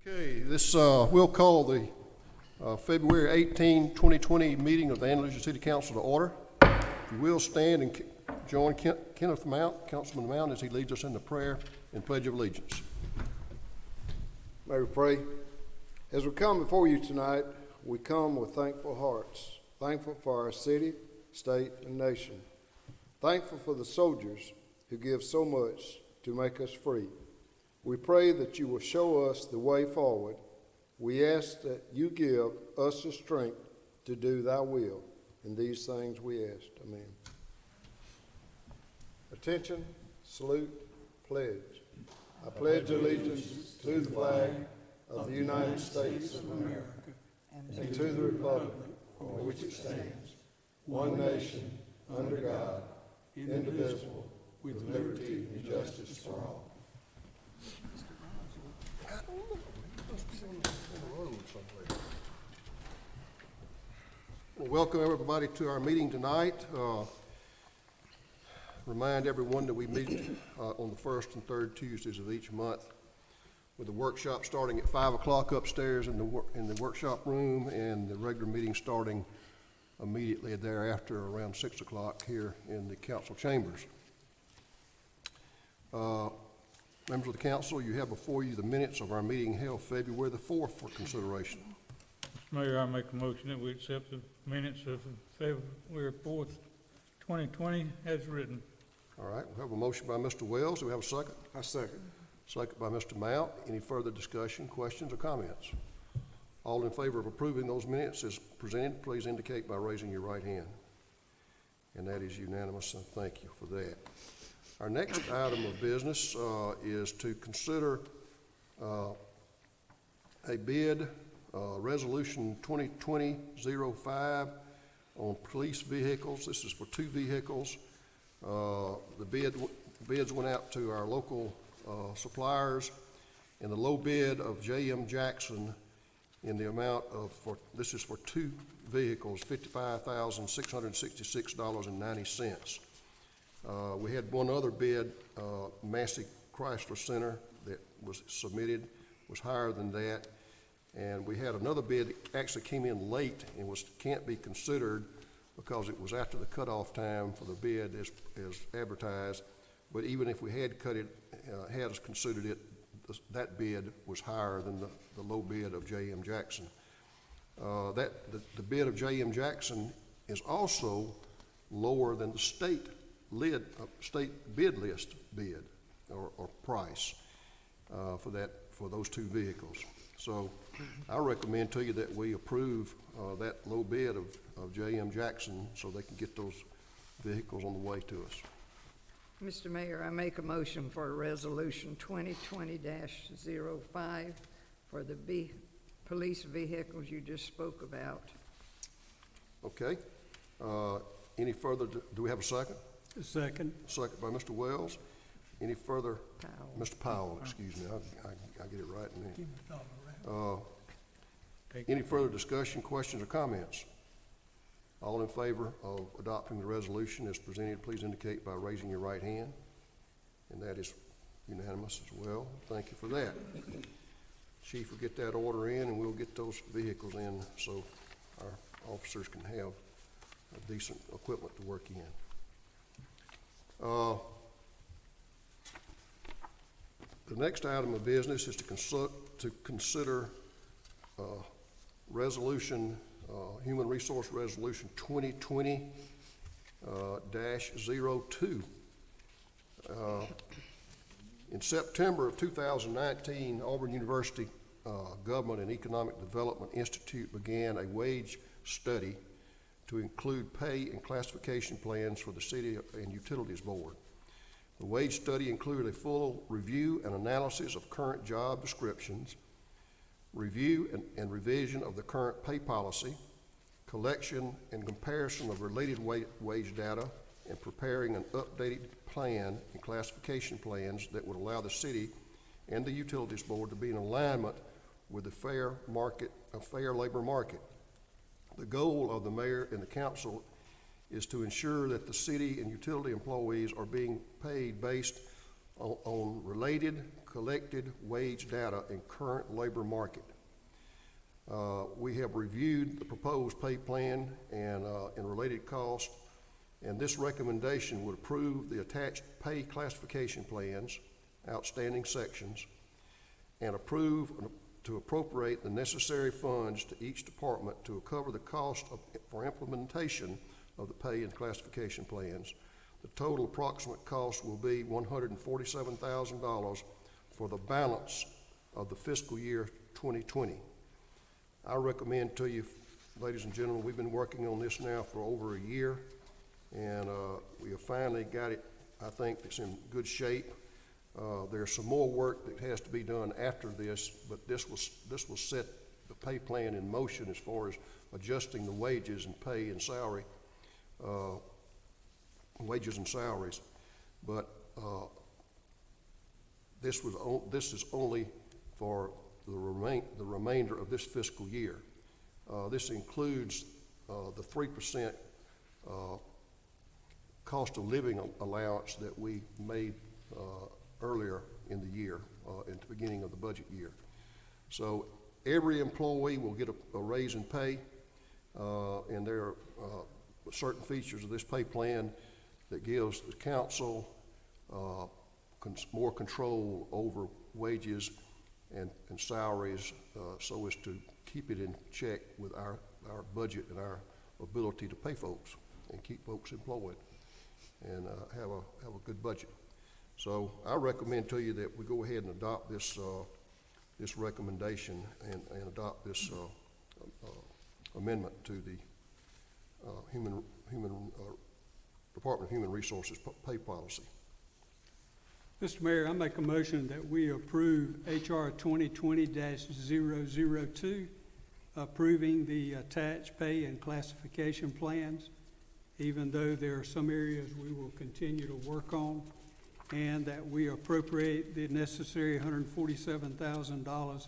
Okay, we'll call the February 18, 2020 meeting of the Andalusia City Council to order. If you will stand and join Kenneth Mount, Councilman Mount, as he leads us in the prayer and pledge of allegiance. May we pray? As we come before you tonight, we come with thankful hearts, thankful for our city, state, and nation, thankful for the soldiers who give so much to make us free. We pray that you will show us the way forward. We ask that you give us the strength to do thy will. In these things we ask. Amen. Attention, salute, pledge. I pledge allegiance to the flag of the United States of America and to the republic for which it stands, one nation, under God, indivisible, with liberty and justice for all. Well, welcome everybody to our meeting tonight. Remind everyone that we meet on the first and third Tuesdays of each month, with the workshop starting at 5 o'clock upstairs in the workshop room, and the regular meeting starting immediately thereafter around 6 o'clock here in the council chambers. Members of the council, you have before you the minutes of our meeting held February the 4th for consideration. Mr. Mayor, I make a motion that we accept the minutes of February 4th, 2020 as written. All right, we have a motion by Mr. Wells. Do we have a second? I second. Second by Mr. Mount. Any further discussion, questions, or comments? All in favor of approving those minutes as presented, please indicate by raising your right hand. And that is unanimous, and thank you for that. Our next item of business is to consider a bid, Resolution 2020-05 on police vehicles. This is for two vehicles. The bids went out to our local suppliers, and the low bid of J.M. Jackson in the amount of, this is for two vehicles, $55,666.90. We had one other bid, Massey Chrysler Center, that was submitted, was higher than that. And we had another bid that actually came in late and can't be considered because it was after the cutoff time for the bid as advertised. But even if we had considered it, that bid was higher than the low bid of J.M. Jackson. The bid of J.M. Jackson is also lower than the state bid list bid or price for those two vehicles. So I recommend to you that we approve that low bid of J.M. Jackson so they can get those vehicles on the way to us. Mr. Mayor, I make a motion for Resolution 2020-05 for the police vehicles you just spoke about. Okay. Any further, do we have a second? A second. Second by Mr. Wells. Any further? Powell. Mr. Powell, excuse me. I get it right in there. Any further discussion, questions, or comments? All in favor of adopting the resolution as presented, please indicate by raising your right hand. And that is unanimous as well. Thank you for that. Chief will get that order in, and we'll get those vehicles in so our officers can have decent equipment to work in. The next item of business is to consider resolution, Human Resource Resolution 2020-02. In September of 2019, Auburn University Government and Economic Development Institute began a wage study to include pay and classification plans for the City and Utilities Board. The wage study included a full review and analysis of current job descriptions, review and revision of the current pay policy, collection and comparison of related wage data, and preparing an updated plan and classification plans that would allow the city and the Utilities Board to be in alignment with the fair labor market. The goal of the mayor and the council is to ensure that the city and utility employees are being paid based on related, collected wage data and current labor market. We have reviewed the proposed pay plan and related costs, and this recommendation would approve the attached pay classification plans, outstanding sections, and approve to appropriate the necessary funds to each department to cover the cost for implementation of the pay and classification plans. The total approximate cost will be $147,000 for the balance of the fiscal year 2020. I recommend to you, ladies and gentlemen, we've been working on this now for over a year, and we have finally got it. I think it's in good shape. There's some more work that has to be done after this, but this will set the pay plan in motion as far as adjusting the wages and pay and salary, wages and salaries. But this is only for the remainder of this fiscal year. This includes the 3% cost of living allowance that we made earlier in the year, in the beginning of the budget year. So every employee will get a raise in pay, and there are certain features of this pay plan that gives the council more control over wages and salaries, so as to keep it in check with our budget and our ability to pay folks and keep folks employed and have a good budget. So I recommend to you that we go ahead and adopt this recommendation and adopt this amendment to the Department of Human Resources pay policy. Mr. Mayor, I make a motion that we approve H.R. 2020-002, approving the attached pay and classification plans, even though there are some areas we will continue to work on, and that we appropriate the necessary $147,000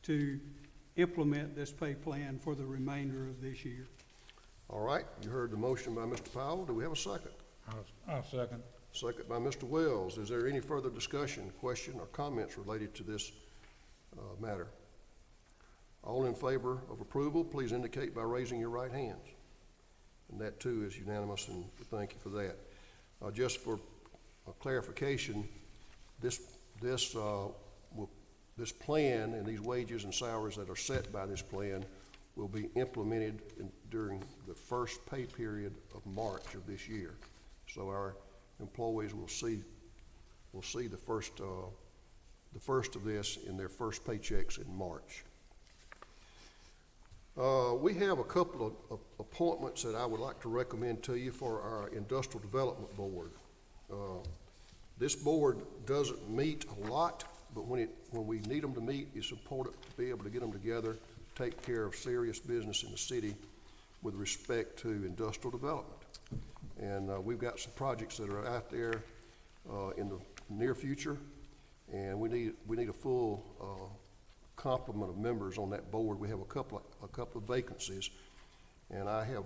to implement this pay plan for the remainder of this year. All right, you heard the motion by Mr. Powell. Do we have a second? I'll second. Second by Mr. Wells. Is there any further discussion, question, or comments related to this matter? All in favor of approval, please indicate by raising your right hands. And that too is unanimous, and thank you for that. Just for clarification, this plan and these wages and salaries that are set by this plan will be implemented during the first pay period of March of this year. So our employees will see the first of this in their first paychecks in March. We have a couple of appointments that I would like to recommend to you for our Industrial Development Board. This board doesn't meet a lot, but when we need them to meet, it's important to be able to get them together, take care of serious business in the city with respect to industrial development. And we've got some projects that are out there in the near future, and we need a full complement of members on that board. We have a couple of vacancies, and I have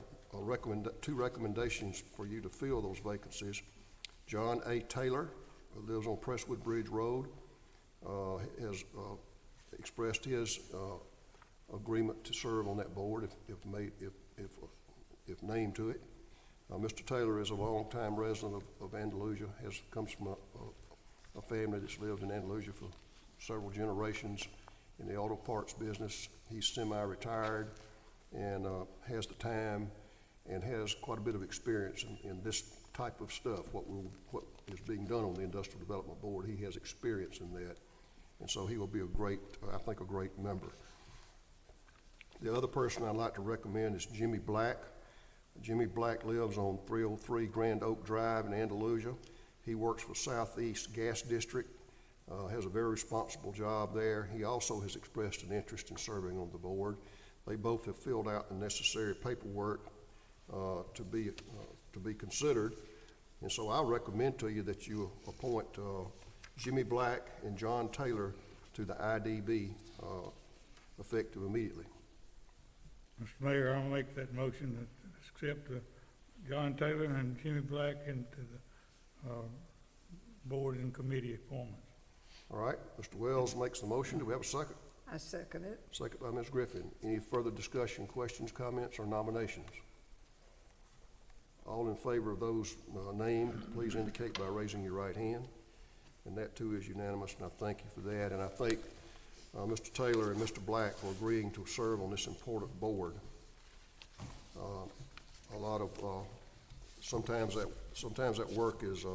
two recommendations for you to fill those vacancies. John A. Taylor, who lives on Presswood Bridge Road, has expressed his agreement to serve on that board if named to it. Mr. Taylor is a longtime resident of Andalusia, comes from a family that's lived in Andalusia for several generations in the auto parts business. He's semi-retired and has the time and has quite a bit of experience in this type of stuff, what is being done on the Industrial Development Board. He has experience in that, and so he will be I think a great member. The other person I'd like to recommend is Jimmy Black. Jimmy Black lives on 303 Grand Oak Drive in Andalusia. He works for Southeast Gas District, has a very responsible job there. He also has expressed an interest in serving on the board. They both have filled out the necessary paperwork to be considered. And so I recommend to you that you appoint Jimmy Black and John Taylor to the IDB effective immediately. Mr. Mayor, I'll make that motion to accept John Taylor and Jimmy Black into the board and committee appointments. All right, Mr. Wells makes the motion. Do we have a second? I second it. Second by Ms. Griffin. Any further discussion, questions, comments, or nominations? All in favor of those named, please indicate by raising your right hand. And that too is unanimous, and I thank you for that. And I thank Mr. Taylor and Mr. Black for agreeing to serve on this important board. A lot of, sometimes that work is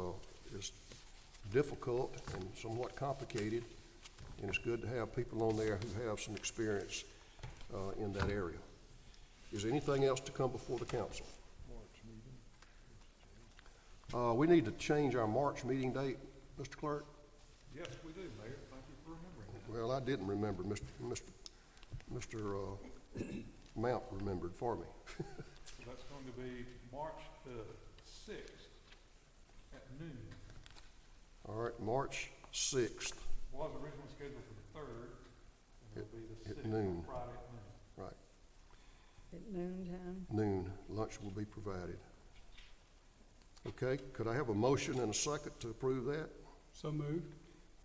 difficult and somewhat complicated, and it's good to have people on there who have some experience in that area. Is there anything else to come before the council? We need to change our March meeting date, Mr. Clerk. Yes, we do, Mayor. Thank you for remembering that. Well, I didn't remember. Mr. Mount remembered for me. That's going to be March the 6th at noon. All right, March 6th, Was originally scheduled for the 3rd, and it'll be the 6th, at noon. Friday at noon. right, At noontime. noon. Lunch will be provided. Okay, could I have a motion and a second to approve that? So moved.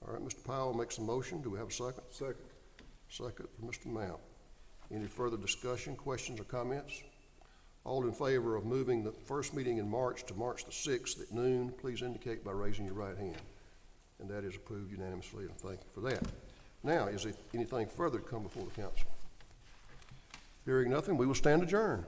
All right, Mr. Powell makes a motion. Do we have a second? Second. Second for Mr. Mount. Any further discussion, questions, or comments? All in favor of moving the first meeting in March to March the 6th at noon, please indicate by raising your right hand. And that is approved unanimously, and thank you for that. Now, is there anything further to come before the council? Hearing nothing, we will stand adjourned.